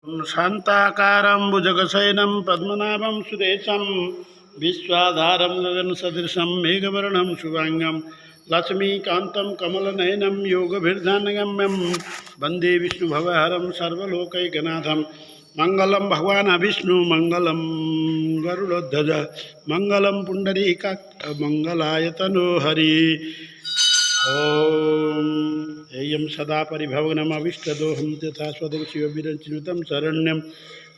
शान्ताकारं भुजगशयनं पद्मनाभं सुरेशं विश्वाधारं गगनसदृशं मेघवर्णं शुभांगं लक्ष्मीकान्तं कमलनयनं योगभिर्ध्यानगम्यं वन्दे विष्णुभवहरं सर्वलोकैकनाथं मङ्गलं भगवान् विष्णु मङ्गलं गरुडध्वज मङ्गलं पुण्डरीकाक्ष मङ्गलाय तनोहरि। ओम एयं सदा परिभवनमविष्टदोहं तथा स्वदं शिवविरचिनुतं शरण्यं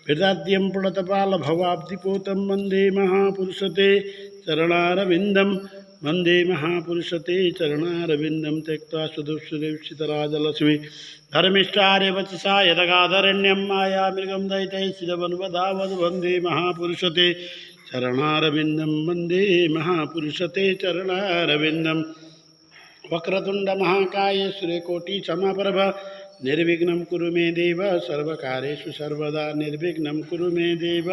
वेदाद्यं प्रणतपालभवाब्धिपोतं वन्दे महापुरुषते चरणारविन्दं वन्दे महापुरुषते चरणारविन्दं त्यक्त्वा सुदुःसुरेक्षितराजलक्ष्मी धर्मिष्ठार्यवचसा यदगाधरण्यं मायामृगं दैतैश्चिदवन्वदावद् वन्दे महापुरुषते चरणारविन्दं वन्दे महापुरुषते चरणारविन्दम् वक्रतुंड महाकाय सूर्यकोटि समप्रभ निर्विघ्नं कुरु मे देव सर्वकार्येषु सर्वदा निर्विघ्नं कुरु मे देव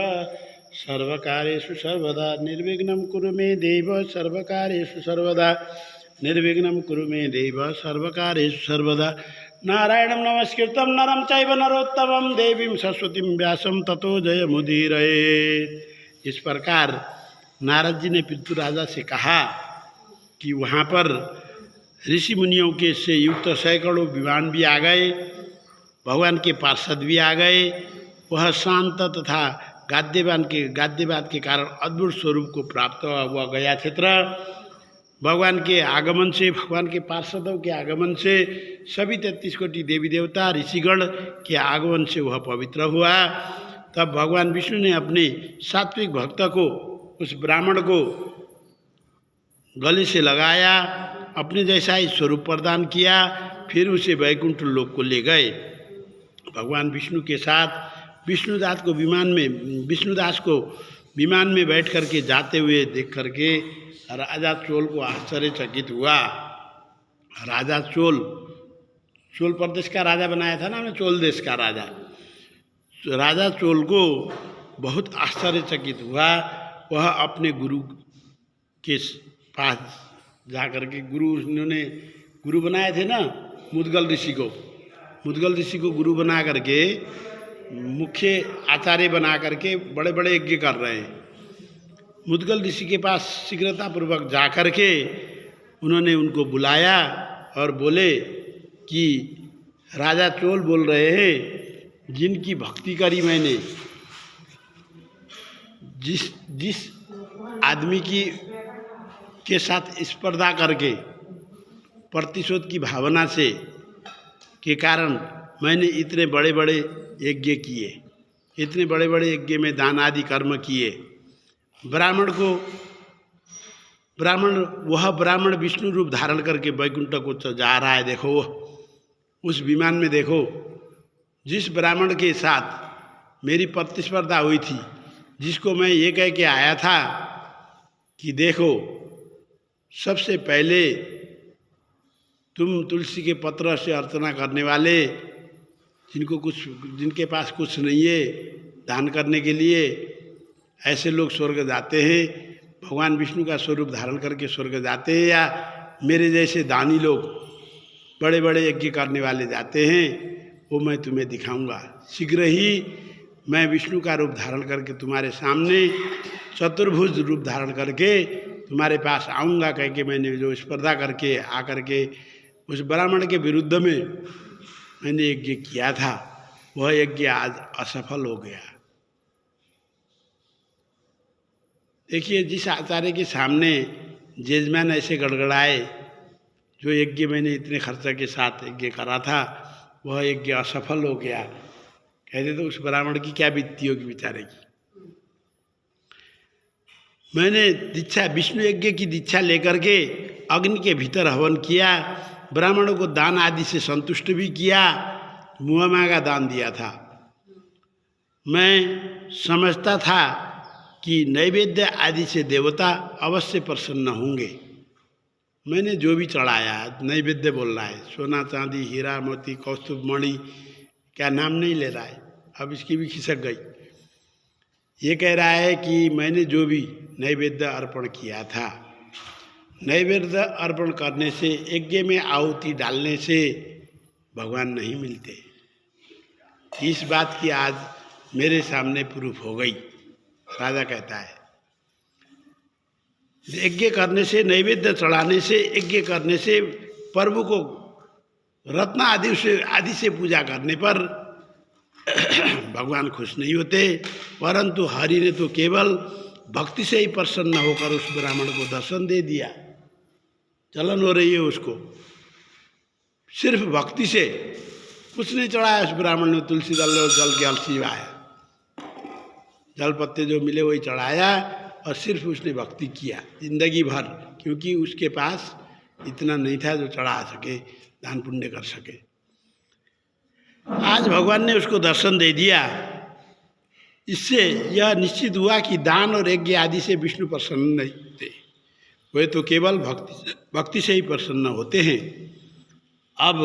सर्वकार्येषु सर्वदा निर्विघ्नं कुरु मे देव सर्वकार्येषु सर्वदा निर्विघ्नं कुरु मे देव सर्वकार्येषु सर्वदा। नारायणं नमस्कृतं नरं चैव नरोत्तमं देवीं सरस्वतीं व्यासं ततो जयमुदीरयेत्। इस प्रकार नारद जी ने पृथु राजा से कहा कि वहाँ पर ऋषि मुनियों के से युक्त सैकड़ों विमान भी आ गए, भगवान के पार्षद भी आ गए। वह शांत तथा गाद्यवाद के कारण अद्भुत स्वरूप को प्राप्त हुआ गया क्षेत्र भगवान के आगमन से, भगवान के पार्षदों के आगमन से, सभी 33 कोटि देवी देवता ऋषिगण के आगमन से वह पवित्र हुआ। तब भगवान विष्णु ने अपने सात्विक भक्त को, उस ब्राह्मण को गले से लगाया, अपने जैसा ही स्वरूप प्रदान किया, फिर उसे वैकुंठ लोक को ले गए। भगवान विष्णु के साथ विष्णुदास को विमान में बैठ करके जाते हुए देख करके राजा चोल को आश्चर्यचकित हुआ। राजा चोल प्रदेश का राजा बनाया था ना हमने, चोल देश का राजा। राजा चोल को बहुत आश्चर्यचकित हुआ। वह अपने गुरु के पास जाकर के उन्होंने गुरु बनाए थे ना मुद्गल ऋषि को गुरु बना करके, मुख्य आचार्य बना करके बड़े बड़े यज्ञ कर रहे हैं। मुद्गल ऋषि के पास शीघ्रतापूर्वक जा कर के उन्होंने उनको बुलाया और बोले कि राजा चोल बोल रहे हैं, जिनकी भक्ति करी मैंने, जिस आदमी के साथ स्पर्धा करके प्रतिशोध की भावना से के कारण मैंने इतने बड़े बड़े यज्ञ किए, इतने बड़े बड़े यज्ञ में दान आदि कर्म किए। वह ब्राह्मण विष्णु रूप धारण करके वैकुंठ को जा रहा है। देखो उस विमान में देखो, जिस ब्राह्मण के साथ मेरी प्रतिस्पर्धा हुई थी, जिसको मैं ये कह के आया था कि देखो सबसे पहले तुम तुलसी के पत्र से अर्चना करने वाले, जिनके पास कुछ नहीं है दान करने के लिए, ऐसे लोग स्वर्ग जाते हैं। भगवान विष्णु का स्वरूप धारण करके स्वर्ग जाते हैं, या मेरे जैसे दानी लोग बड़े बड़े यज्ञ करने वाले जाते हैं, वो मैं तुम्हें दिखाऊंगा। शीघ्र ही मैं विष्णु का रूप धारण करके तुम्हारे सामने चतुर्भुज रूप धारण करके तुम्हारे पास आऊँगा, कह के मैंने जो स्पर्धा करके आकर के उस ब्राह्मण के विरुद्ध में मैंने यज्ञ किया था, वह यज्ञ आज असफल हो गया। देखिए, जिस आचार्य के सामने जजमान ऐसे गड़गड़ाए, जो यज्ञ मैंने इतने खर्चे के साथ यज्ञ करा था, वह यज्ञ असफल हो गया। कहते तो उस ब्राह्मण की क्या बीतती होगी बेचारे की। मैंने दीक्षा, विष्णु यज्ञ की दीक्षा लेकर के अग्नि के भीतर हवन किया, ब्राह्मणों को दान आदि से संतुष्ट भी किया, मुँह मांगा दान दिया था। मैं समझता था कि नैवेद्य आदि से देवता अवश्य प्रसन्न होंगे। मैंने जो भी चढ़ाया, नैवेद्य बोल रहा है, सोना चांदी हीरा मोती कौस्तुभ मणि, क्या नाम नहीं ले रहा है, अब इसकी भी खिसक गई। ये कह रहा है कि मैंने जो भी नैवेद्य अर्पण किया था, नैवेद्य अर्पण करने से, यज्ञ में आहुति डालने से भगवान नहीं मिलते। इस बात की आज मेरे सामने प्रूफ हो गई। राजा कहता है यज्ञ करने से, नैवेद्य चढ़ाने से, यज्ञ करने से, प्रभु को रत्न आदि से पूजा करने पर भगवान खुश नहीं होते, परंतु हरि ने तो केवल भक्ति से ही प्रसन्न होकर उस ब्राह्मण को दर्शन दे दिया। जलन हो रही है उसको, सिर्फ भक्ति से, कुछ नहीं चढ़ाया उस ब्राह्मण ने, तुलसी दल और जल के अलसिवाया, जल पत्ते जो मिले वही चढ़ाया, और सिर्फ उसने भक्ति किया जिंदगी भर, क्योंकि उसके पास इतना नहीं था जो चढ़ा सके, दान पुण्य कर सके। आज भगवान ने उसको दर्शन दे दिया। इससे यह निश्चित हुआ कि दान और यज्ञ आदि से विष्णु प्रसन्न नहीं होते, वे तो केवल भक्ति से ही प्रसन्न होते हैं। अब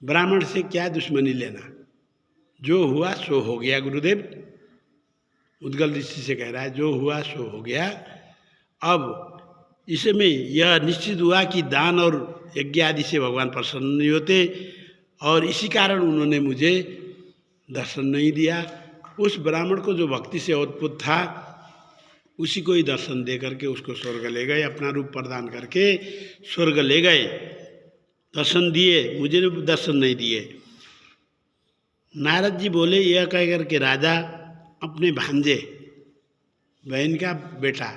ब्राह्मण से क्या दुश्मनी लेना, जो हुआ सो हो गया। गुरुदेव उद्गल ऋषि से कह रहा है जो हुआ सो हो गया। अब इसमें यह निश्चित हुआ कि दान और यज्ञ आदि से भगवान प्रसन्न नहीं होते, और इसी कारण उन्होंने मुझे दर्शन नहीं दिया। उस ब्राह्मण को जो भक्ति से उत्पुत था उसी को ही दर्शन दे करके उसको स्वर्ग ले गए, अपना रूप प्रदान करके स्वर्ग ले गए, दर्शन दिए, मुझे दर्शन नहीं दिए। नारद जी बोले, यह कह करके राजा अपने भांजे, बहन का बेटा,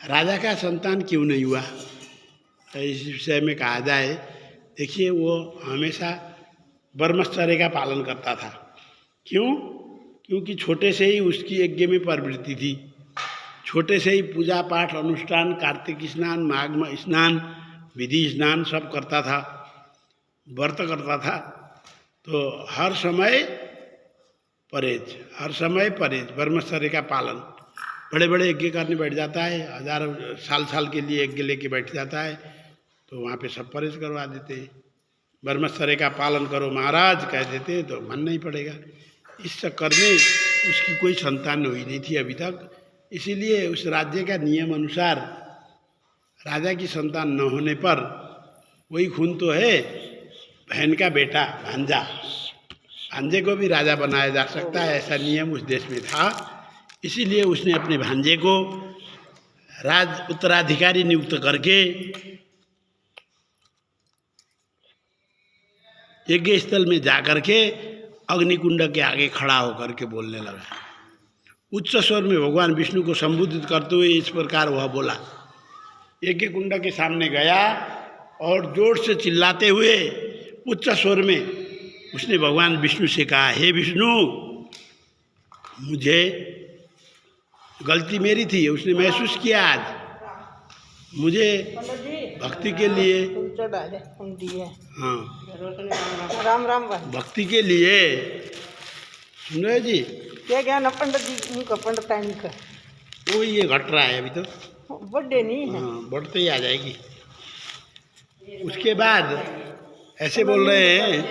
राजा का संतान क्यों नहीं हुआ, इस विषय में कहा जाए। देखिए वो हमेशा ब्रह्मचर्य का पालन करता था। क्यों? क्योंकि छोटे से ही उसकी यज्ञ में प्रवृत्ति थी, छोटे से ही पूजा पाठ अनुष्ठान, कार्तिक स्नान, माघ स्नान, विधि स्नान सब करता था, व्रत करता था। तो हर समय परहेज, हर समय परहेज, ब्रह्मचर्य का पालन। बड़े बड़े यज्ञ करने बैठ जाता है, हजारों साल के लिए यज्ञ लेके बैठ जाता है, तो वहाँ पे सब परहेज करवा देते। ब्रह्मचर्य का पालन करो महाराज कह देते तो मन नहीं पड़ेगा। इस चक्कर में उसकी कोई संतान हुई नहीं थी अभी तक। इसीलिए उस राज्य का नियम अनुसार राजा की संतान न होने पर वही खून तो है, बहन का बेटा भांजा, भांजे को भी राजा बनाया जा सकता है, ऐसा नियम उस देश में था। इसीलिए उसने अपने भांजे को राज उत्तराधिकारी नियुक्त करके यज्ञ स्थल में जाकर के अग्निकुंड के आगे खड़ा होकर के बोलने लगा। उच्च स्वर में भगवान विष्णु को संबोधित करते हुए इस प्रकार वह बोला। यज्ञ कुंड के सामने गया और जोर से चिल्लाते हुए उच्च स्वर में उसने भगवान विष्णु से कहा, हे विष्णु, मुझे गलती मेरी थी, उसने महसूस किया आज मुझे भक्ति के लिए, हाँ राम राम भक्ति के लिए, सुन रहे जी, क्या ज्ञान पंडित जी उनका पंडित टाइम का वो ये घट रहा है अभी तो, बर्थडे नहीं है, हाँ बढ़ते ही आ जाएगी। उसके बाद ऐसे बोल रहे हैं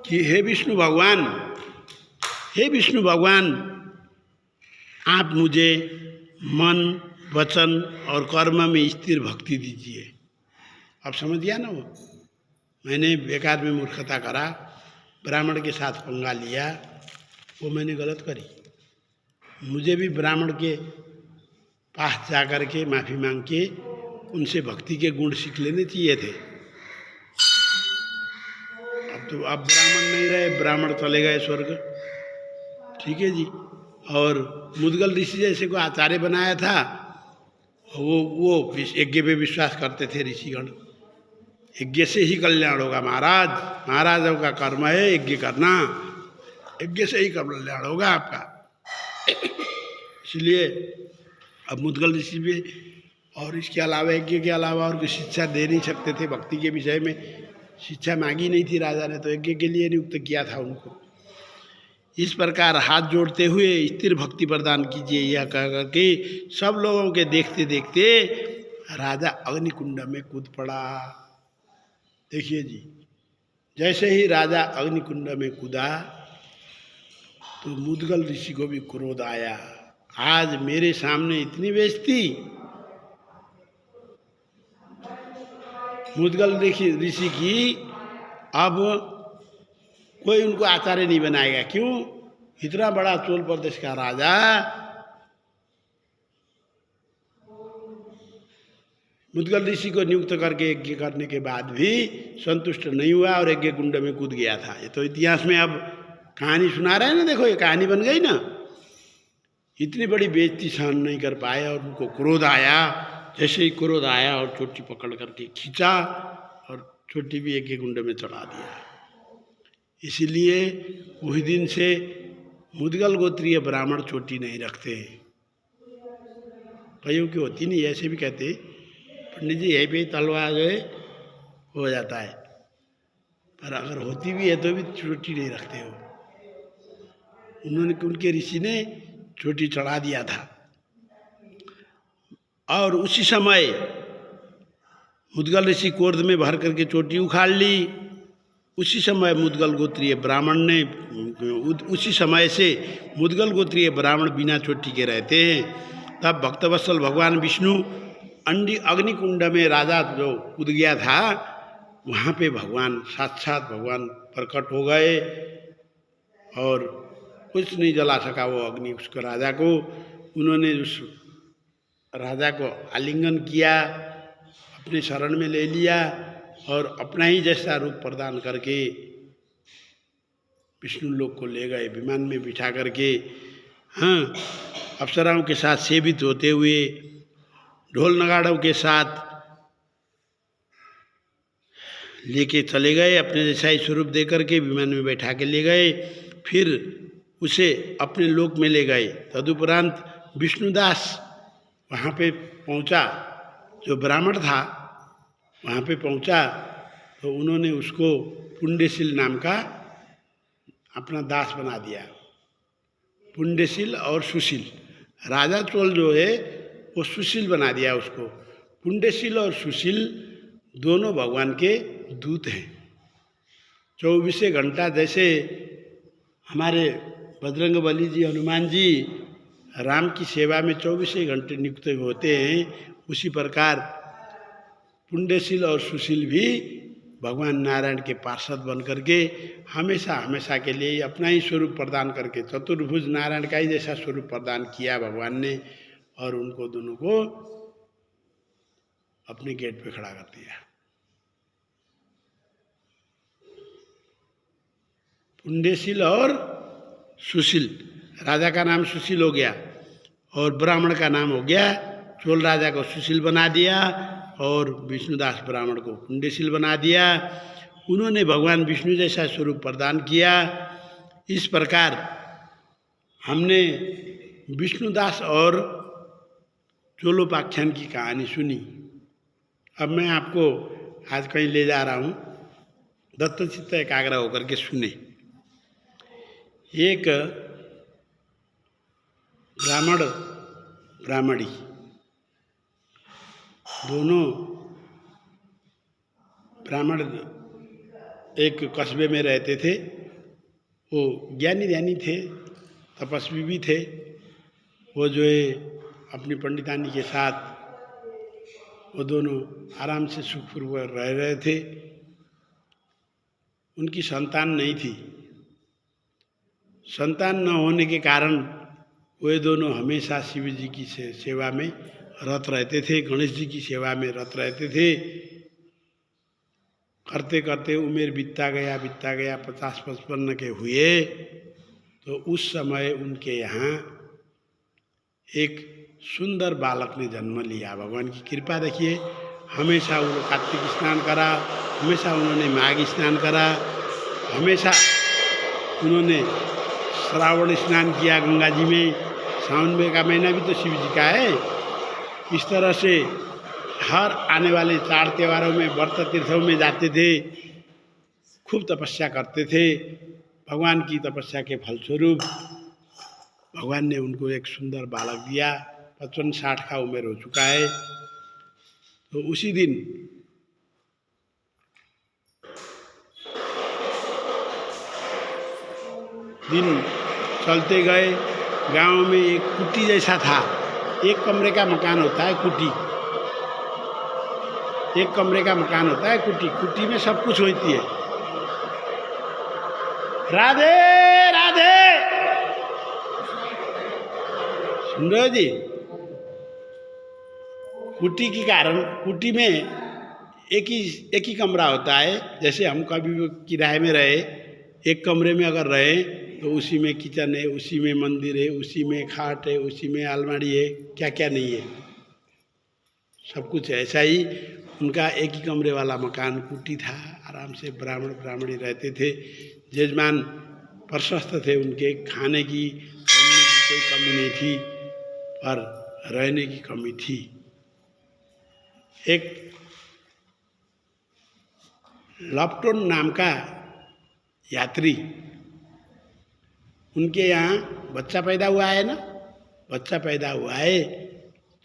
कि हे विष्णु भगवान, हे विष्णु भगवान, आप मुझे मन, वचन और कर्म में स्थिर भक्ति दीजिए। अब समझ गया ना वो, मैंने बेकार में मूर्खता करा, ब्राह्मण के साथ पंगा लिया, वो मैंने गलत करी। मुझे भी ब्राह्मण के पास जा कर के माफ़ी मांग के उनसे भक्ति के गुण सीख लेने चाहिए थे। अब ब्राह्मण नहीं रहे, ब्राह्मण चले गए स्वर्ग, ठीक है जी। और मुद्गल ऋषि जैसे को आचार्य बनाया था, वो यज्ञ पे विश्वास करते थे ऋषिगण, यज्ञ से ही कल्याण होगा महाराज, महाराजों का कर्म है यज्ञ करना, यज्ञ से ही कल्याण होगा आपका। इसलिए अब मुद्गल ऋषि भी, और इसके अलावा यज्ञ के अलावा और कोई शिक्षा दे नहीं सकते थे, भक्ति के विषय में शिक्षा मांगी नहीं थी राजा ने, तो यज्ञ के लिए नियुक्त किया था उनको। इस प्रकार हाथ जोड़ते हुए स्थिर भक्ति प्रदान कीजिए यह कह करके सब लोगों के देखते देखते राजा अग्निकुंड में कूद पड़ा। देखिए जी, जैसे ही राजा अग्निकुंड में कूदा तो मुद्गल ऋषि को भी क्रोध आया, आज मेरे सामने इतनी बेइज्जती। मुद्गल ऋषि की अब कोई उनको आचार्य नहीं बनाएगा। क्यों? इतना बड़ा चोल प्रदेश का राजा मुद्गल ऋषि को नियुक्त करके यज्ञ करने के बाद भी संतुष्ट नहीं हुआ और यज्ञ कुंड में कूद गया था। ये तो इतिहास में अब कहानी सुना रहे हैं ना, देखो ये कहानी बन गई ना। इतनी बड़ी बेइज्जती सहन नहीं कर पाए और उनको क्रोध आया। जैसे ही क्रोध आया और चोटी पकड़ करके खींचा और चोटी भी यज्ञ कुंड में चढ़ा दिया। इसीलिए उस दिन से मुद्गल गोत्रीय ब्राह्मण चोटी नहीं रखते। कईयों की होती नहीं, ऐसे भी कहते पंडित जी यहीं पे तलवा जो है हो जाता है, पर अगर होती भी है तो भी चोटी नहीं रखते हो। उन्होंने, उनके ऋषि ने चोटी चढ़ा दिया था। और उसी समय मुद्गल ऋषि क्रोध में भर करके चोटी उखाड़ ली। उसी समय मुद्गल गोत्रीय ब्राह्मण ने, उसी समय से मुद्गल गोत्रीय ब्राह्मण बिना चोटी के रहते हैं। तब भक्तवत्सल भगवान विष्णु अग्निकुंड में राजा जो कूद गया था, वहाँ पे भगवान साक्षात भगवान प्रकट हो गए और कुछ नहीं जला सका वो अग्नि उसको, राजा को। उन्होंने उस राजा को आलिंगन किया, अपने शरण में ले लिया और अपना ही जैसा रूप प्रदान करके विष्णु लोक को ले गए, विमान में बिठा करके। हाँ, अप्सराओं के साथ सेवित होते हुए, ढोल नगाड़ों के साथ लेके चले गए, अपने जैसा ही स्वरूप दे करके विमान में बैठा के ले गए। फिर उसे अपने लोक में ले गए। तदुपरांत विष्णुदास वहाँ पे पहुँचा, जो ब्राह्मण था वहाँ पे पहुँचा तो उन्होंने उसको पुंडेशील नाम का अपना दास बना दिया। पुंडेशील और सुशील, राजा चोल जो है वो सुशील बना दिया उसको। पुंडेशील और सुशील दोनों भगवान के दूत हैं। 24 घंटा जैसे हमारे बजरंगबली जी, हनुमान जी राम की सेवा में 24 घंटे नियुक्त होते हैं, उसी प्रकार पुंडेशील और सुशील भी भगवान नारायण के पार्षद बन करके हमेशा हमेशा के लिए अपना ही स्वरूप प्रदान करके, चतुर्भुज नारायण का ही जैसा स्वरूप प्रदान किया भगवान ने, और उनको दोनों को अपने गेट पे खड़ा कर दिया। पुंडेशील और सुशील, राजा का नाम सुशील हो गया और ब्राह्मण का नाम हो गया, चोल राजा को सुशील बना दिया और विष्णुदास ब्राह्मण को पुंडेशील बना दिया। उन्होंने भगवान विष्णु जैसा स्वरूप प्रदान किया। इस प्रकार हमने विष्णुदास और चोलोपाख्यान की कहानी सुनी। अब मैं आपको आज कहीं ले जा रहा हूँ, दत्तचित्त एकाग्र होकर के सुने। एक ब्राह्मण ब्राह्मणी दोनों ब्राह्मण एक कस्बे में रहते थे। वो ज्ञानी ध्यानी थे, तपस्वी भी थे। वो जो है अपनी पंडितानी के साथ वो दोनों आराम से सुखपूर्वक रह रहे थे। उनकी संतान नहीं थी। संतान न होने के कारण वे दोनों हमेशा शिव जी की सेवा में रत रहते थे, गणेश जी की सेवा में रत रहते थे। करते करते उम्र बीतता गया 50-55 के हुए तो उस समय उनके यहाँ एक सुंदर बालक ने जन्म लिया। भगवान की कृपा देखिए, हमेशा उन्होंने कार्तिक स्नान करा, हमेशा उन्होंने माघ स्नान करा, हमेशा उन्होंने श्रावण स्नान किया गंगा जी में। सावन में का महीना भी तो शिव जी का है। इस तरह से हर आने वाले 4 त्योहारों में व्रत तीर्थों में जाते थे, खूब तपस्या करते थे। भगवान की तपस्या के फलस्वरूप भगवान ने उनको एक सुंदर बालक दिया। 55-60 का उम्र हो चुका है। तो उसी दिन चलते गए, गांव में एक कुटी जैसा था। 1 कमरे का मकान होता है कुटी, 1 कमरे का मकान होता है कुटी। कुटी में सब कुछ होती है। राधे राधे। सुन रहे हो जी? कुटी के कारण, कुटी में एक ही कमरा होता है। जैसे हम कभी भी किराए में रहे, एक कमरे में अगर रहे तो उसी में किचन है, उसी में मंदिर है, उसी में खाट है, उसी में अलमारी है, क्या क्या नहीं है, सब कुछ है। ऐसा ही उनका एक ही कमरे वाला मकान कुटी था। आराम से ब्राह्मण ब्राह्मणी रहते थे। जजमान प्रशस्त थे, उनके खाने की पहनने की कोई कमी नहीं थी, पर रहने की कमी थी। एक लॉपटॉन नाम का यात्री, उनके यहाँ बच्चा पैदा हुआ है ना, बच्चा पैदा हुआ है,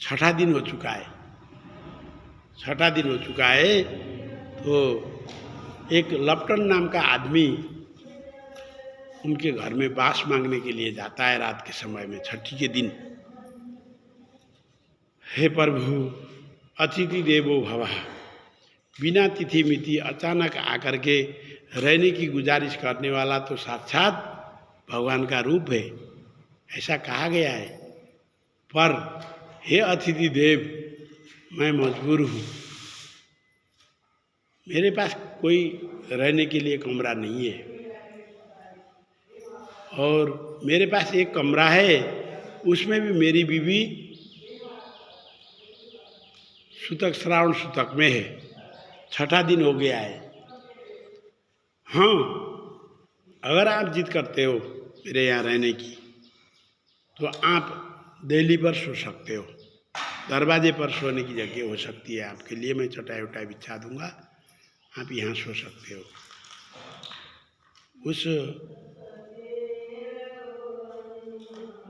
6ठा दिन हो चुका है, 6ठा दिन हो चुका है। तो एक लॉपटॉन नाम का आदमी उनके घर में बास मांगने के लिए जाता है रात के समय में, 6ठी के दिन। हे प्रभु, अतिथि देवो भवः, बिना तिथि मिति अचानक आकर के रहने की गुजारिश करने वाला तो साक्षात भगवान का रूप है, ऐसा कहा गया है। पर हे अतिथि देव, मैं मजबूर हूँ, मेरे पास कोई रहने के लिए कमरा नहीं है, और मेरे पास एक कमरा है, उसमें भी मेरी बीवी सूतक, श्रावण सूतक में है, 6ठा दिन हो गया है। हाँ, अगर आप जिद करते हो मेरे यहाँ रहने की, तो आप दिल्ली पर सो सकते हो, दरवाजे पर सोने की जगह हो सकती है आपके लिए, मैं चटाई उटाई बिछा दूंगा, आप यहाँ सो सकते हो। उस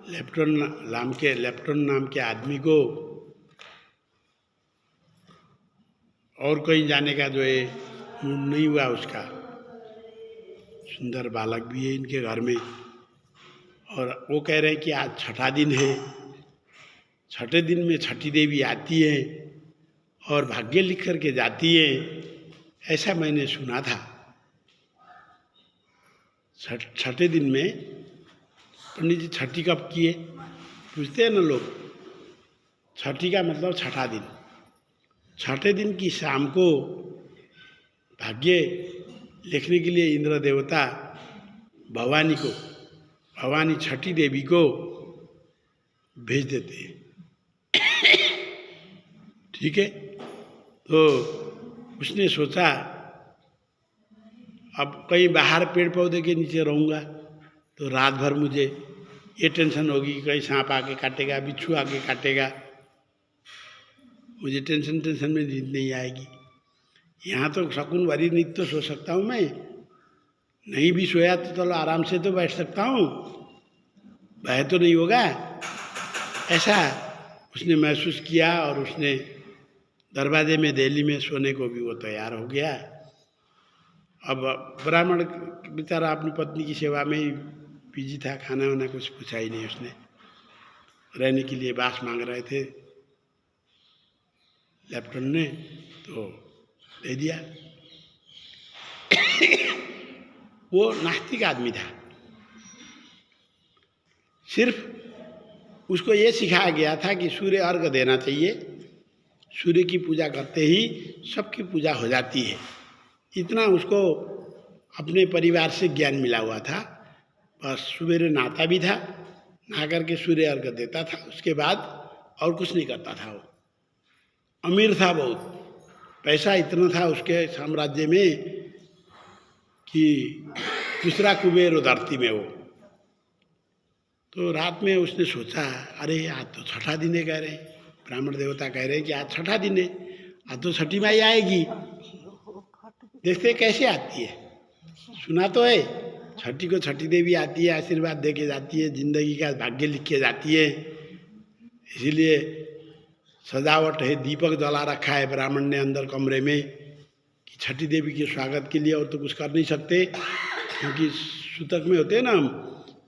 लेप्टन नाम के आदमी को और कहीं जाने का जो है मूड नहीं हुआ उसका। सुंदर बालक भी है इनके घर में, और वो कह रहे हैं कि आज 6ठा दिन है, 6ठे दिन में छठी देवी आती है और भाग्य लिख करके जाती है, ऐसा मैंने सुना था। 6ठे दिन में पंडित जी छठी कब की है पूछते हैं ना लोग। छठी का मतलब 6ठा दिन। 6ठे दिन की शाम को भाग्य लिखने के लिए इंद्र देवता भवानी छठी देवी को भेज देते हैं। ठीक है, तो उसने सोचा अब कहीं बाहर पेड़ पौधे के नीचे रहूँगा तो रात भर मुझे ये टेंशन होगी कि कहीं सांप आके काटेगा, बिच्छू आके काटेगा, मुझे टेंशन में नींद नहीं आएगी। यहाँ तो शकुन भरी नींद तो सो सकता हूँ मैं, नहीं भी सोया तो चलो आराम से तो बैठ सकता हूँ, भय तो नहीं होगा, ऐसा उसने महसूस किया। और उसने दरवाजे में दिल्ली में सोने को भी वो तैयार हो गया। अब ब्राह्मण बेचारा अपनी पत्नी की सेवा में ही बिजी था, खाना वाना कुछ पूछा ही नहीं उसने, रहने के लिए बास मांग रहे थे लेप्टन ने, तो दे दिया। वो नास्तिक आदमी था, सिर्फ उसको ये सिखाया गया था कि सूर्य अर्घ देना चाहिए, सूर्य की पूजा करते ही सबकी पूजा हो जाती है, इतना उसको अपने परिवार से ज्ञान मिला हुआ था। बस सवेरे नहाता भी था, नहा करके सूर्य अर्घ देता था, उसके बाद और कुछ नहीं करता था। वो अमीर था बहुत, पैसा इतना था उसके साम्राज्य में कि दूसरा कुबेर धरती में वो। तो रात में उसने सोचा, अरे आज तो 6ठा दिन है, कह रहे हैं ब्राह्मण देवता, कह रहे हैं कि आज 6ठा दिन है, आज तो छठी माई आएगी, देखते कैसे आती है। सुना तो है छठी को छठी देवी आती है, आशीर्वाद दे के जाती है, जिंदगी का भाग्य लिख के जाती है, इसीलिए सजावट है, दीपक जला रखा है ब्राह्मण ने अंदर कमरे में कि छठी देवी के स्वागत के लिए। और तो कुछ कर नहीं सकते क्योंकि सूतक में होते हैं ना हम,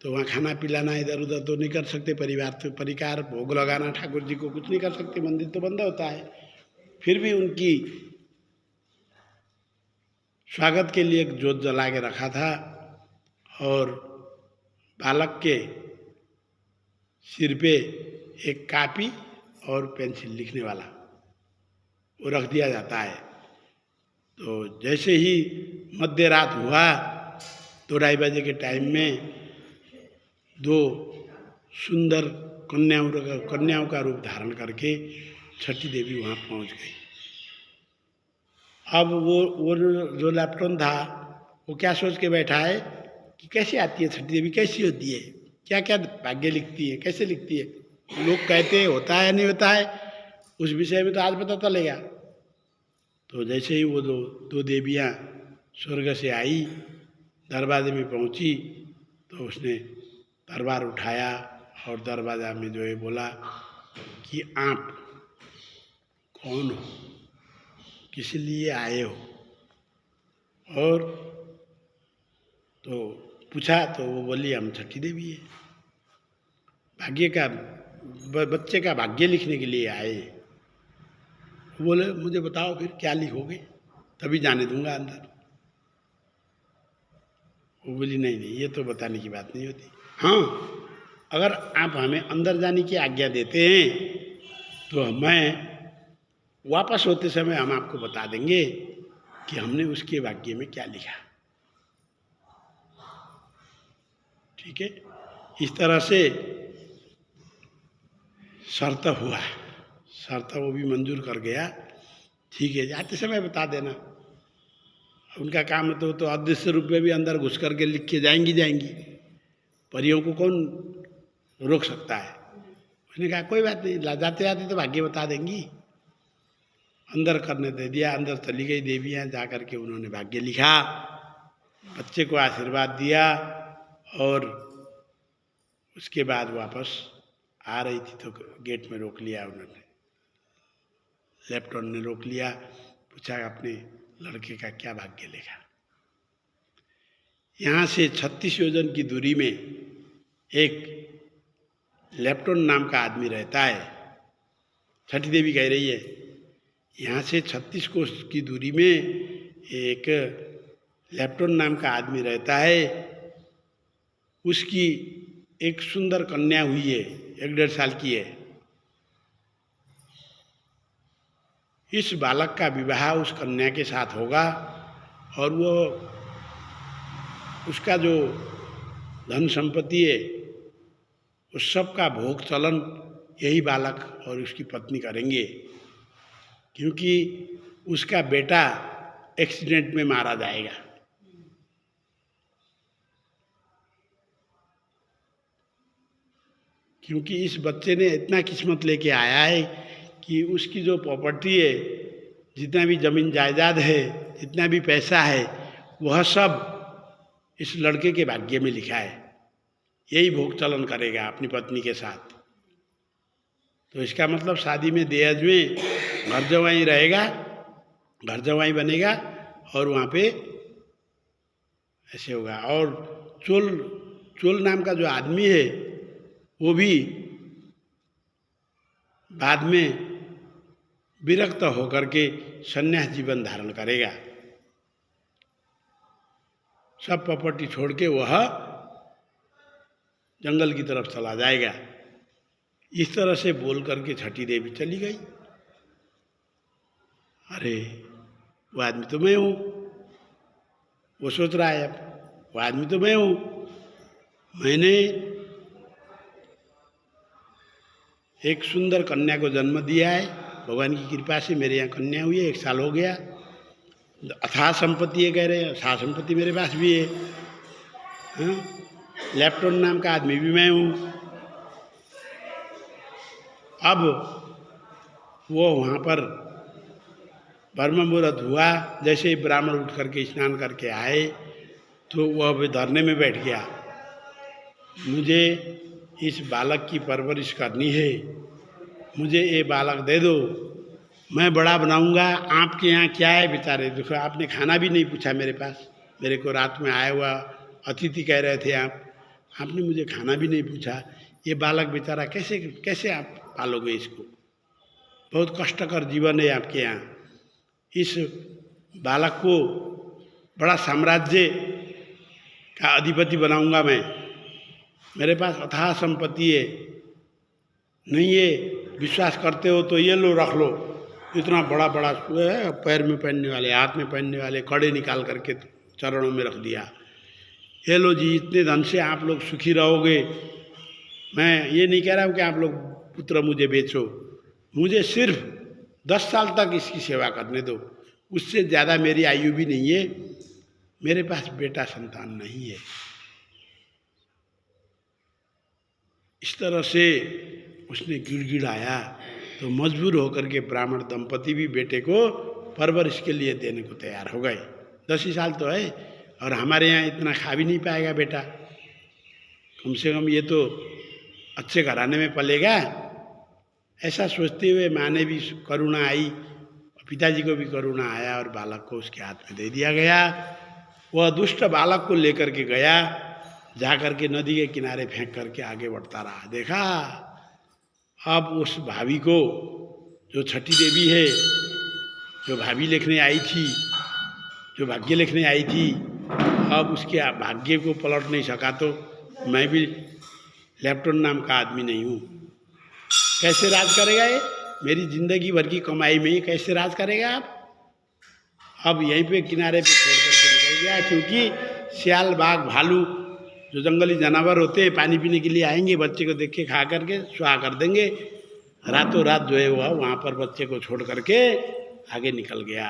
तो वहाँ खाना पिलाना इधर उधर तो नहीं कर सकते, परिवार तो परिकार भोग लगाना ठाकुर जी को कुछ नहीं कर सकते, मंदिर तो बंद होता है। फिर भी उनकी स्वागत के लिए एक जोत जला के रखा था और बालक के सिर पे एक कापी और पेंसिल लिखने वाला वो रख दिया जाता है। तो जैसे ही मध्य रात हुआ 2-2:30 के टाइम में दो सुंदर कन्याओं का रूप धारण करके छठी देवी वहाँ पहुँच गई। अब वो जो लेफ्टन था वो क्या सोच के बैठा है कि कैसे आती है छठी देवी, कैसी होती है, क्या क्या भाग्य लिखती है, कैसे लिखती है। लोग कहते हैं होता है नहीं होता है, उस विषय में तो आज पता चलेगा। तो जैसे ही वो दो देवियाँ स्वर्ग से आई, दरवाजे में पहुँची तो उसने तलवार उठाया और दरवाजा में जो है बोला कि आप कौन हो, किस लिए आए हो। और तो पूछा तो वो बोली हम छठी देवी है, भाग्य का बच्चे का भाग्य लिखने के लिए आए। बोले मुझे बताओ फिर क्या लिखोगे, तभी जाने दूंगा अंदर। वो बोली नहीं नहीं ये तो बताने की बात नहीं होती। हाँ, अगर आप हमें अंदर जाने की आज्ञा देते हैं तो मैं वापस होते समय हम आपको बता देंगे कि हमने उसके भाग्य में क्या लिखा। ठीक है, इस तरह से शर्त हुआ, शर्त वो भी मंजूर कर गया। ठीक है, जाते समय बता देना। उनका काम है तो अदृश्य रूप में भी अंदर घुस करके लिख के जाएंगी। परियों को कौन रोक सकता है। उसने कहा कोई बात नहीं, जाते जाते तो भाग्य बता देंगी। अंदर करने दे दिया, अंदर चली गई देवियाँ, जा करके उन्होंने भाग्य लिखा, बच्चे को आशीर्वाद दिया और उसके बाद वापस आ रही थी तो गेट में रोक लिया उन्होंने। लेफ्टन ने रोक लिया, पूछा अपने लड़के का क्या भाग्य लिखा। यहाँ से 36 योजन की दूरी में एक लेफ्टन नाम का आदमी रहता है। छठी देवी कह रही है यहाँ से 36 कोस की दूरी में एक लेफ्टन नाम का आदमी रहता है। उसकी एक सुंदर कन्या हुई है, 1-1.5 साल की है। इस बालक का विवाह उस कन्या के साथ होगा और वो उसका जो धन संपत्ति है उस सब का भोग चलन यही बालक और उसकी पत्नी करेंगे, क्योंकि उसका बेटा एक्सीडेंट में मारा जाएगा। क्योंकि इस बच्चे ने इतना किस्मत लेके आया है कि उसकी जो प्रॉपर्टी है, जितना भी जमीन जायदाद है, जितना भी पैसा है, वह सब इस लड़के के भाग्य में लिखा है। यही भोग चलन करेगा अपनी पत्नी के साथ। तो इसका मतलब शादी में दहेज में घर जवाई रहेगा, घर जवाई बनेगा और वहाँ पे ऐसे होगा। और चोल नाम का जो आदमी है वो भी बाद में विरक्त होकर के संन्यास जीवन धारण करेगा। सब प्रॉपर्टी छोड़ के वह जंगल की तरफ चला जाएगा। इस तरह से बोल करके छठी देवी चली गई। अरे वो आदमी तो मैं हूँ, वो सोच रहा है अब वो आदमी तो मैं हूँ। मैंने एक सुंदर कन्या को जन्म दिया है, भगवान की कृपा से मेरे यहाँ कन्या हुई है, 1 साल हो गया। अथाह संपत्ति है कह रहे हैं, अथाह संपत्ति मेरे पास भी है। हाँ? लेफ्टन नाम का आदमी भी मैं हूँ। अब वो वहाँ पर ब्रह्म मुहूर्त हुआ, जैसे ही ब्राह्मण उठ करके स्नान करके आए तो वह भी धरने में बैठ गया। मुझे इस बालक की परवरिश करनी है, मुझे ये बालक दे दो, मैं बड़ा बनाऊंगा। आपके यहाँ क्या है बेचारे, देखो आपने खाना भी नहीं पूछा मेरे पास, मेरे को रात में आया हुआ अतिथि कह रहे थे आपने मुझे खाना भी नहीं पूछा। ये बालक बेचारा कैसे आप पालोगे इसको, बहुत कष्टकर जीवन है आपके यहाँ। इस बालक को बड़ा साम्राज्य का अधिपति बनाऊंगा मैं, मेरे पास अथाह संपत्ति है, नहीं ये विश्वास करते हो तो ये लो रख लो। इतना बड़ा बड़ा है, पैर में पहनने वाले, हाथ में पहनने वाले कड़े निकाल करके चरणों में रख दिया। ये लो जी, इतने धन से आप लोग सुखी रहोगे। मैं ये नहीं कह रहा हूँ कि आप लोग पुत्र मुझे बेचो, मुझे सिर्फ 10 साल तक इसकी सेवा करने दो, उससे ज़्यादा मेरी आयु भी नहीं है, मेरे पास बेटा संतान नहीं है। इस तरह से उसने गिड़गिड़ाया तो मजबूर होकर के ब्राह्मण दंपति भी बेटे को परवरिश के लिए देने को तैयार हो गए। 10 ही साल तो है और हमारे यहाँ इतना खा भी नहीं पाएगा बेटा, कम से कम ये तो अच्छे घराने में पलेगा। ऐसा सोचते हुए माँ ने भी करुणा आई, पिताजी को भी करुणा आया और बालक को उसके हाथ में दे दिया गया। वह दुष्ट बालक को लेकर के गया, जा कर के नदी के किनारे फेंक करके आगे बढ़ता रहा। देखा अब उस भाभी को, जो छठी देवी है, जो भाभी लिखने आई थी, जो भाग्य लिखने आई थी, अब उसके भाग्य को पलट नहीं सका तो मैं भी लेफ्टन नाम का आदमी नहीं हूँ। कैसे राज करेगा ये? मेरी जिंदगी भर की कमाई में ही कैसे राज करेगा आप? अब यहीं पे किनारे पे छोड़ करके निकल गया, क्योंकि सियाल, बाघ, भालू जो जंगली जानवर होते हैं पानी पीने के लिए आएंगे, बच्चे को देख के खा करके सुहा कर देंगे। रातों रात जो है वहाँ पर बच्चे को छोड़ करके आगे निकल गया।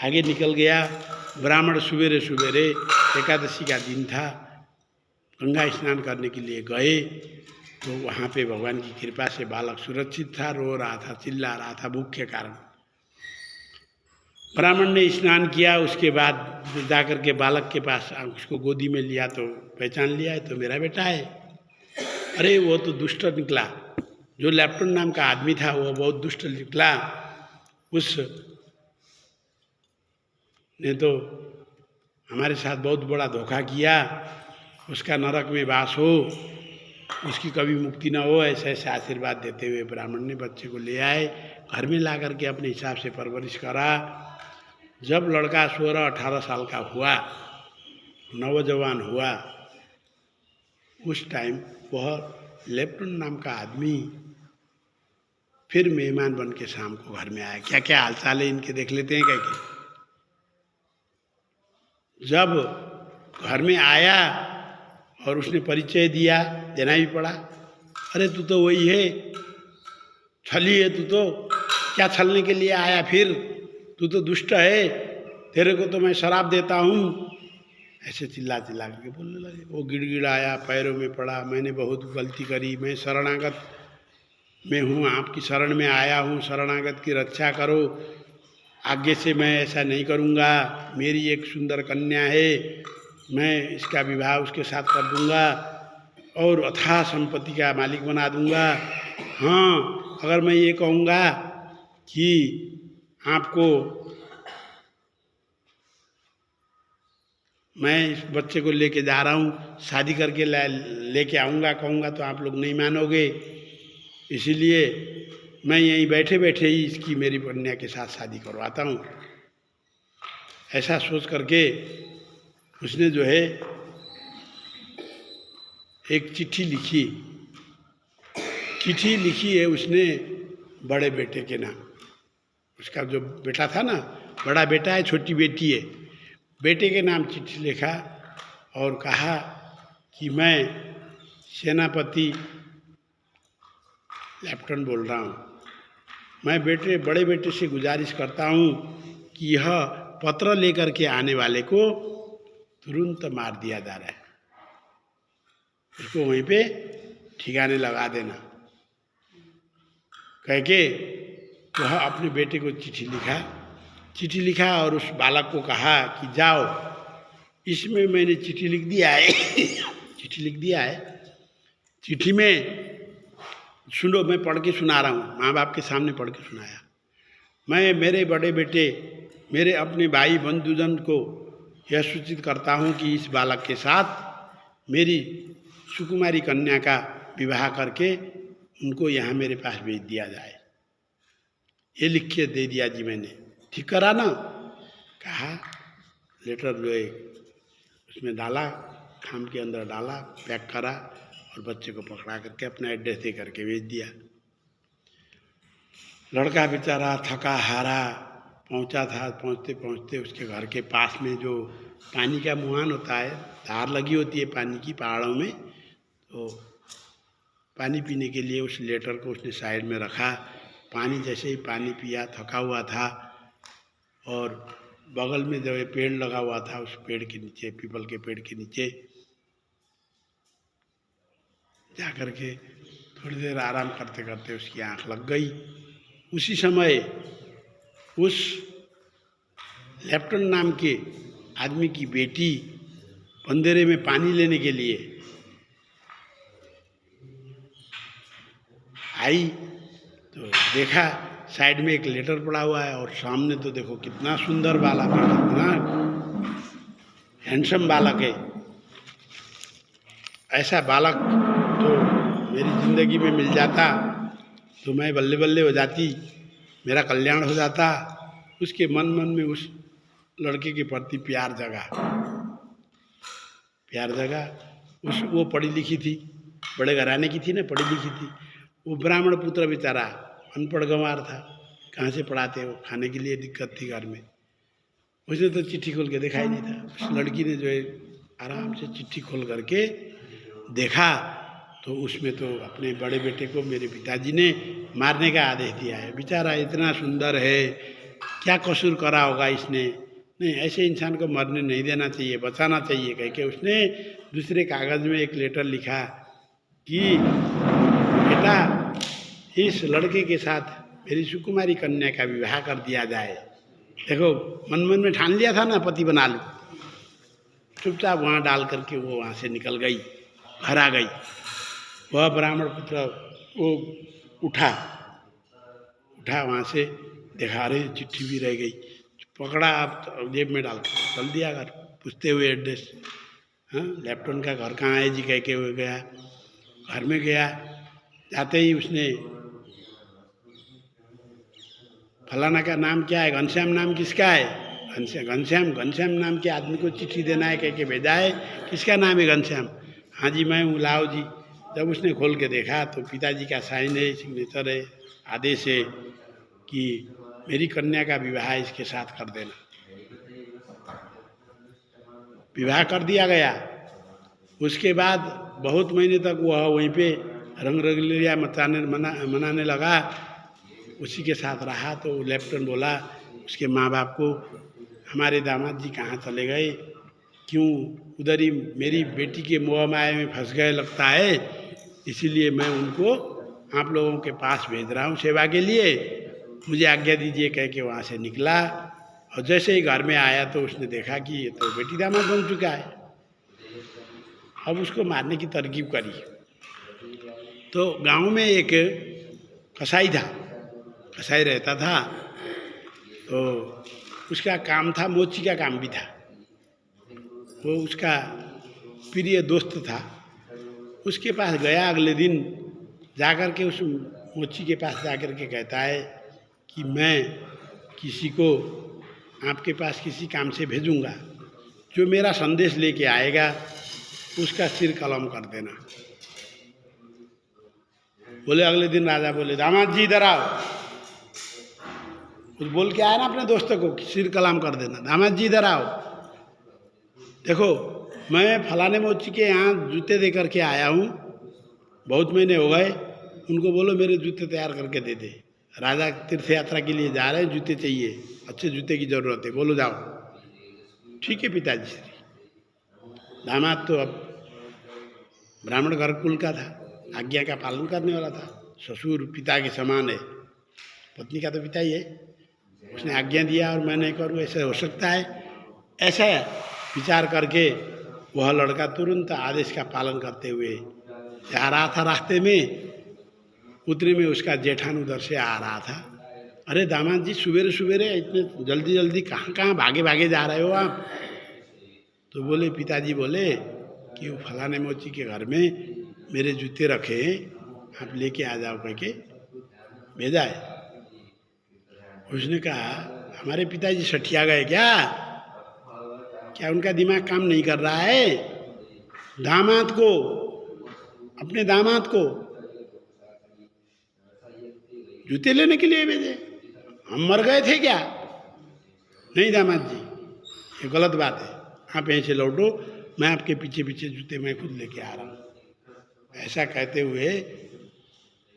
आगे निकल गया। ब्राह्मण सुबेरे सुबेरे, एकादशी का दिन था, गंगा स्नान करने के लिए गए तो वहाँ पे भगवान की कृपा से बालक सुरक्षित था, रो रहा था, चिल्ला रहा था भूख के कारण। ब्राह्मण ने स्नान किया, उसके बाद जाकर के बालक के पास उसको गोदी में लिया तो पहचान लिया, है तो मेरा बेटा है। अरे वो तो दुष्ट निकला, जो लेफ्टन नाम का आदमी था वो बहुत दुष्ट निकला। उस ने तो हमारे साथ बहुत बड़ा धोखा किया, उसका नरक में वास हो, उसकी कभी मुक्ति ना हो, ऐसे ऐसे आशीर्वाद देते हुए ब्राह्मण ने बच्चे को ले आए, घर में ला करके अपने हिसाब से परवरिश करा। जब लड़का 16-18 साल का हुआ, नौजवान हुआ, उस टाइम वह लेफ्टन नाम का आदमी फिर मेहमान बन के शाम को घर में आया। क्या क्या हालचाल है इनके देख लेते हैं। क्या जब घर में आया और उसने परिचय दिया, देना भी पड़ा। अरे तू तो वही है, छली है तू तो, क्या छलने के लिए आया फिर? तू तो दुष्ट है, तेरे को तो मैं शराब देता हूँ। ऐसे चिल्ला चिल्ला करके बोलने लगे। वो गिड़गिड़ाया, पैरों में पड़ा, मैंने बहुत गलती करी, मैं शरणागत में हूँ, आपकी शरण में आया हूँ, शरणागत की रक्षा करो, आगे से मैं ऐसा नहीं करूँगा। मेरी एक सुंदर कन्या है, मैं इसका विवाह उसके साथ कर दूँगा और अथाह संपत्ति का मालिक बना दूँगा। हाँ, अगर मैं ये कहूँगा कि आपको मैं इस बच्चे को लेके जा रहा हूँ, शादी करके लेके आऊँगा, कहूँगा तो आप लोग नहीं मानोगे, इसीलिए मैं यहीं बैठे बैठे ही इसकी मेरी कन्या के साथ शादी करवाता हूँ। ऐसा सोच करके उसने जो है एक चिट्ठी लिखी। चिट्ठी लिखी है उसने बड़े बेटे के नाम। उसका जो बेटा था ना, बड़ा बेटा है, छोटी बेटी है, बेटे के नाम चिट्ठी लिखा और कहा कि मैं सेनापति लेफ्टन बोल रहा हूँ, मैं बड़े बेटे से गुजारिश करता हूँ कि यह पत्र लेकर के आने वाले को तुरंत मार दिया जा रहा है, उसको वहीं पे ठिकाने लगा देना। कह के वह अपने बेटे को चिट्ठी लिखा और उस बालक को कहा कि जाओ, इसमें मैंने चिट्ठी लिख दिया है चिट्ठी लिख दिया है, चिट्ठी में सुनो, मैं पढ़ के सुना रहा हूँ, माँ बाप के सामने पढ़ के सुनाया। मैं मेरे बड़े बेटे, मेरे अपने भाई बंधुजन को यह सूचित करता हूँ कि इस बालक के साथ मेरी सुकुमारी कन्या का विवाह करके उनको यहाँ मेरे पास भेज दिया जाए। ये लिख के दे दिया जी मैंने, ठीक करा ना? कहा लेटर जो है उसमें डाला, खाम के अंदर डाला, पैक करा और बच्चे को पकड़ा करके अपना एड्रेस दे करके भेज दिया। लड़का बेचारा थका हारा पहुंचा था। पहुंचते पहुंचते उसके घर के पास में जो पानी का मुहान होता है, धार लगी होती है पानी की पहाड़ों में, तो पानी पीने के लिए उस लेटर को उसने साइड में रखा। पानी जैसे ही पानी पिया, थका हुआ था, और बगल में जो पेड़ लगा हुआ था उस पेड़ के नीचे, पीपल के पेड़ के नीचे जा कर के थोड़ी देर आराम करते करते उसकी आंख लग गई। उसी समय उस लेफ्टन नाम के आदमी की बेटी बंदेरे में पानी लेने के लिए आई, तो देखा साइड में एक लेटर पड़ा हुआ है, और सामने तो देखो कितना सुंदर बालक है, कितना हैंडसम बालक है। ऐसा बालक तो मेरी ज़िंदगी में मिल जाता तो मैं बल्ले बल्ले हो जाती, मेरा कल्याण हो जाता। उसके मन में उस लड़के के प्रति प्यार जगा। वो पढ़ी लिखी थी, बड़े घराने की थी ना, पढ़ी लिखी थी। वो ब्राह्मण पुत्र बेचारा अनपढ़ गंवार था, कहाँ से पढ़ाते, वो खाने के लिए दिक्कत थी घर में। उसने तो चिट्ठी खोल के देखा ही नहीं था। उस लड़की ने जो है आराम से चिट्ठी खोल करके देखा, तो उसमें तो अपने बड़े बेटे को मेरे पिताजी ने मारने का आदेश दिया है। बेचारा इतना सुंदर है, क्या कसूर करा होगा इसने, नहीं ऐसे इंसान को मरने नहीं देना चाहिए, बचाना चाहिए कह के उसने दूसरे कागज़ में एक लेटर लिखा कि बेटा इस लड़के के साथ मेरी सुकुमारी कन्या का विवाह कर दिया जाए। देखो मन में ठान लिया था ना, पति बना लूँ। चुपचाप वहाँ डाल करके वो वहाँ से निकल गई, घर आ गई। वह ब्राह्मण पुत्र वो उठा वहाँ से, देखा अरे चिट्ठी भी रह गई, पकड़ा, आप जेब में डाल चल दिया घर, पूछते हुए एड्रेस। हाँ, लेफ्टन का घर कहाँ है जी कह के हुए गया। घर में गया, जाते ही उसने फलाना का नाम क्या है, घनश्याम नाम किसका है, घनश्याम नाम के आदमी को चिट्ठी देना है कह के भेजा है। किसका नाम है घनश्याम? हाँ जी मैं हूँ, लाओ जी। जब उसने खोल के देखा तो पिताजी का साइन है, सिग्नेचर है, आदेश है कि मेरी कन्या का विवाह इसके साथ कर देना। विवाह कर दिया गया। उसके बाद बहुत महीने तक वह वहीं पे रंग रंगलिया मनाने लगा, उसी के साथ रहा। तो लेफ्टन बोला उसके माँ बाप को, हमारे दामाद जी कहाँ चले गए, क्यों उधर ही मेरी बेटी के मोह माया में फंस गए लगता है, इसीलिए मैं उनको आप लोगों के पास भेज रहा हूँ सेवा के लिए, मुझे आज्ञा दीजिए कह के वहाँ से निकला। और जैसे ही घर में आया तो उसने देखा कि ये तो बेटी दामाद बन चुका है। अब उसको मारने की तरकीब करी। तो गांव में एक कसाई था, कसाई रहता था, तो उसका काम था, मोची का काम भी था। वो उसका प्रिय दोस्त था। उसके पास गया, अगले दिन जाकर के उस मोची के पास जाकर के कहता है कि मैं किसी को आपके पास किसी काम से भेजूंगा, जो मेरा संदेश लेके आएगा उसका सिर कलम कर देना। बोले अगले दिन राजा बोले दामाद जी इधर आओ। कुछ बोल के आया ना अपने दोस्तों को, सिर कलम कर देना। दामाद जी इधर आओ, देखो मैं फलाने मोची के यहाँ जूते दे करके आया हूँ, बहुत महीने हो गए, उनको बोलो मेरे जूते तैयार करके दे दे। राजा तीर्थ यात्रा के लिए जा रहे हैं, जूते चाहिए, अच्छे जूते की ज़रूरत है, बोलो जाओ। ठीक है पिताजी। दामाद तो अब ब्राह्मण घर कुल का था, आज्ञा का पालन करने वाला था, ससुर पिता के समान है, पत्नी का तो पिता ही है। उसने आज्ञा दिया और मैं नहीं करूँ, ऐसे हो सकता है? ऐसा विचार करके वह लड़का तुरंत आदेश का पालन करते हुए जा रहा था। रास्ते में उतने में उसका जेठान उधर से आ रहा था। अरे दामाद जी सवेरे सवेरे इतने जल्दी जल्दी कहाँ भागे भागे जा रहे हो आप? तो बोले पिताजी बोले कि वो फलाने मोची के घर में मेरे जूते रखे हैं, आप लेके आ जाओ कह के भेजा है। उसने कहा हमारे पिताजी सठिया गए क्या? क्या उनका दिमाग काम नहीं कर रहा है? दामाद को, अपने दामाद को जूते लेने के लिए भेजे? हम मर गए थे क्या? नहीं दामाद जी, ये गलत बात है, आप यहीं से लौटो, मैं आपके पीछे पीछे जूते मैं खुद लेके आ रहा हूँ। ऐसा कहते हुए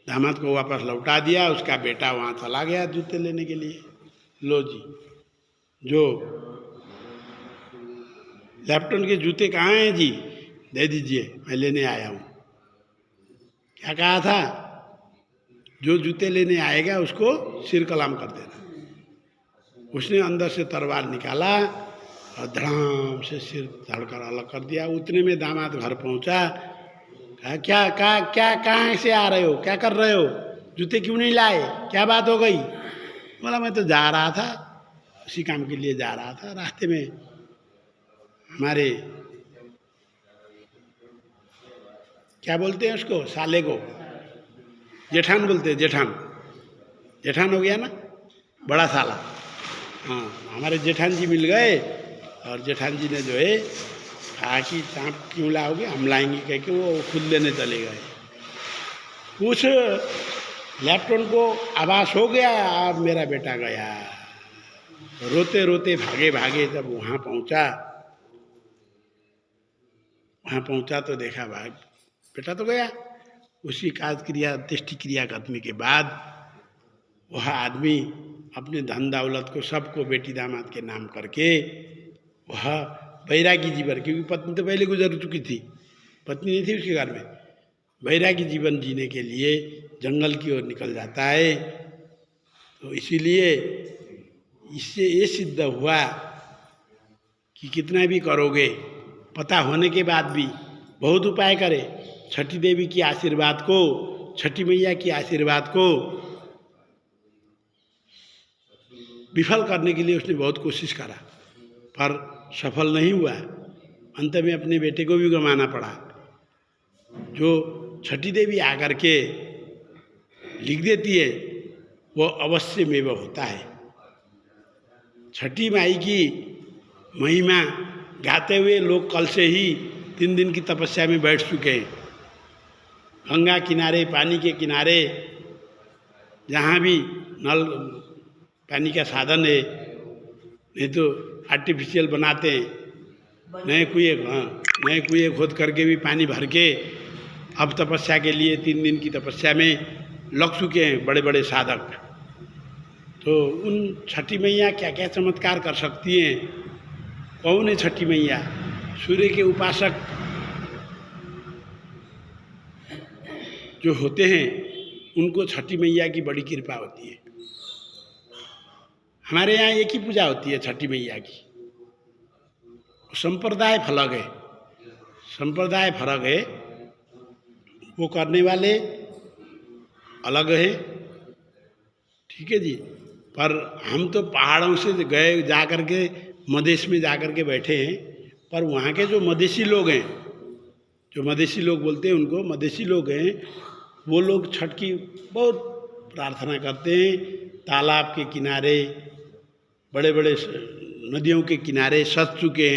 दामाद को वापस लौटा दिया। उसका बेटा वहाँ चला गया जूते लेने के लिए। लो जी, जो लेफ्टन के जूते कहाँ हैं जी? दे दीजिए, मैं लेने आया हूँ। क्या कहा था? जो जूते लेने आएगा उसको सिर कलाम कर देना। उसने अंदर से तलवार निकाला और धड़ाम से सिर धड़कर अलग कर दिया। उतने में दामाद घर पहुंचा। कहा क्या कहाँ से आ रहे हो, क्या कर रहे हो, जूते क्यों नहीं लाए, क्या बात हो गई? बोला मैं तो जा रहा था, उसी काम के लिए जा रहा था। रास्ते में हमारे क्या बोलते हैं उसको, साले को जेठान बोलते हैं। जेठान हो गया ना, बड़ा साला। हाँ, हमारे जेठान जी मिल गए और जेठान जी ने जो है कहा कि सांप क्यों लाओगे, हम लाएंगे, कह के वो खुद लेने चले गए। उस लेफ्टन को आभास हो गया अब मेरा बेटा गया। रोते रोते भागे भागे जब वहाँ पहुँचा तो देखा भाई बेटा तो गया। उसी काज क्रिया अंत्येष्टि क्रिया करने के बाद वह आदमी अपने धन दौलत को सबको बेटी दामाद के नाम करके वह बैरागी जीवन, क्योंकि पत्नी तो पहले गुजर चुकी थी, पत्नी नहीं थी उसके घर में, बैरागी जीवन जीने के लिए जंगल की ओर निकल जाता है। तो इसीलिए इससे ये सिद्ध हुआ कि कितना भी करोगे, पता होने के बाद भी बहुत उपाय करे, छठी देवी की आशीर्वाद को, छठी मैया की आशीर्वाद को विफल करने के लिए उसने बहुत कोशिश करा, पर सफल नहीं हुआ। अंत में अपने बेटे को भी गंवाना पड़ा। जो छठी देवी आकर के लिख देती है वो अवश्य में वो होता है। छठी माई की महिमा गाते हुए लोग कल से ही 3 दिन की तपस्या में बैठ चुके हैं। गंगा किनारे, पानी के किनारे, जहाँ भी नल पानी का साधन है, नहीं तो आर्टिफिशियल बनाते हैं, नए कुएँ खोद करके भी पानी भर के अब तपस्या के लिए 3 दिन की तपस्या में लग चुके हैं बड़े बड़े साधक। तो उन छठी मैया क्या क्या चमत्कार कर सकती हैं? कौन है छठी मैया? सूर्य के उपासक जो होते हैं उनको छठी मैया की बड़ी कृपा होती है। हमारे यहाँ एक ही पूजा होती है छठी मैया की। संप्रदाय फर्क है, वो करने वाले अलग है, ठीक है जी। पर हम तो पहाड़ों से गए, जा कर के मधेश में जा कर के बैठे हैं, पर वहाँ के जो मधेसी लोग हैं, जो मधेसी लोग बोलते हैं उनको मधेसी लोग हैं, वो लोग छठ की बहुत प्रार्थना करते हैं। तालाब के किनारे, बड़े बड़े नदियों के किनारे धस चुके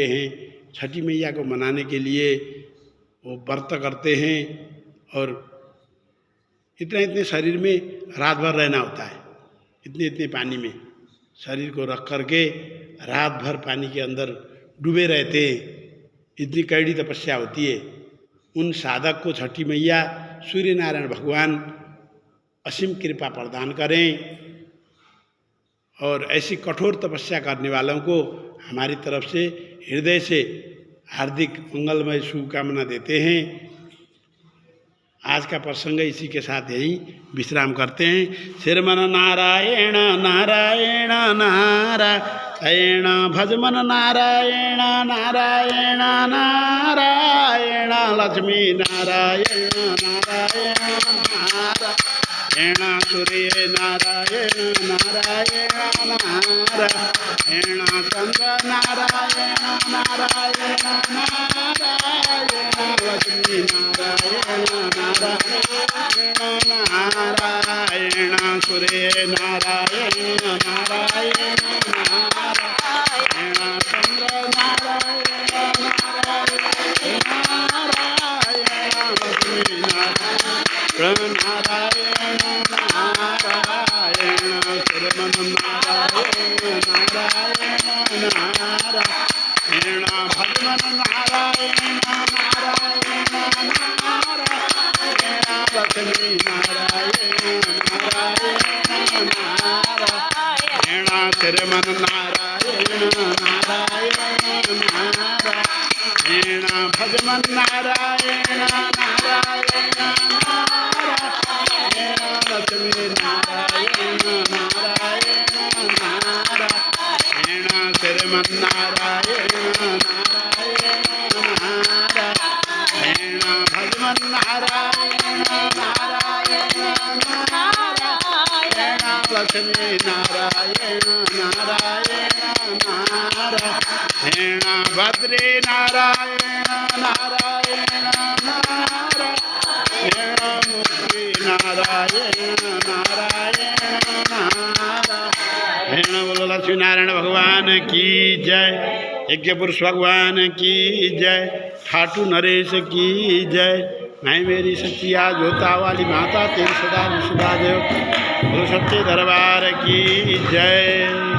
हैं। छठी मैया को मनाने के लिए वो व्रत करते हैं और इतने शरीर में रात भर रहना होता है। इतने पानी में शरीर को रख करके रात भर पानी के अंदर डूबे रहते हैं। इतनी कड़ी तपस्या होती है। उन साधक को छठी मैया सूर्य नारायण भगवान असीम कृपा प्रदान करें और ऐसी कठोर तपस्या करने वालों को हमारी तरफ से हृदय से हार्दिक मंगलमय शुभकामना देते हैं। आज का प्रसंग इसी के साथ यही विश्राम करते हैं। श्रीमन नारायण नारायण नारायण, भजमन नारायण नारायण नारायण, लक्ष्मी नारायण नारायण नारायण, सूर्य नारायण नारायण नारायण, चंद्र नारायण नारायण नारायण, लक्ष्मी नारायण नारायण नारायण, सूर्य नारायण नारायण नारायण, श्रीमन्नारायण नारायण नारायण भजमन नारायण नारायण नारायण लक्ष्मी नारायण नारायण नारायण श्रीमन्नारायण नारायण नारायण भजमन नारायण नारायण नारायण लक्ष्मी नारायण नारायण नारायण भद्रे नारायण नारायण नारायण मुक्ति नारायण नारायण नारायण। बोलो लक्ष्मी नारायण भगवान की जय, यज्ञ पुरुष भगवान की जय, खाटू नरेश की जय। मैं मेरी सच्चिया जोता वाली माता तेरी सदा विश्वदा देव, बोलो सच्चे दरबार की जय।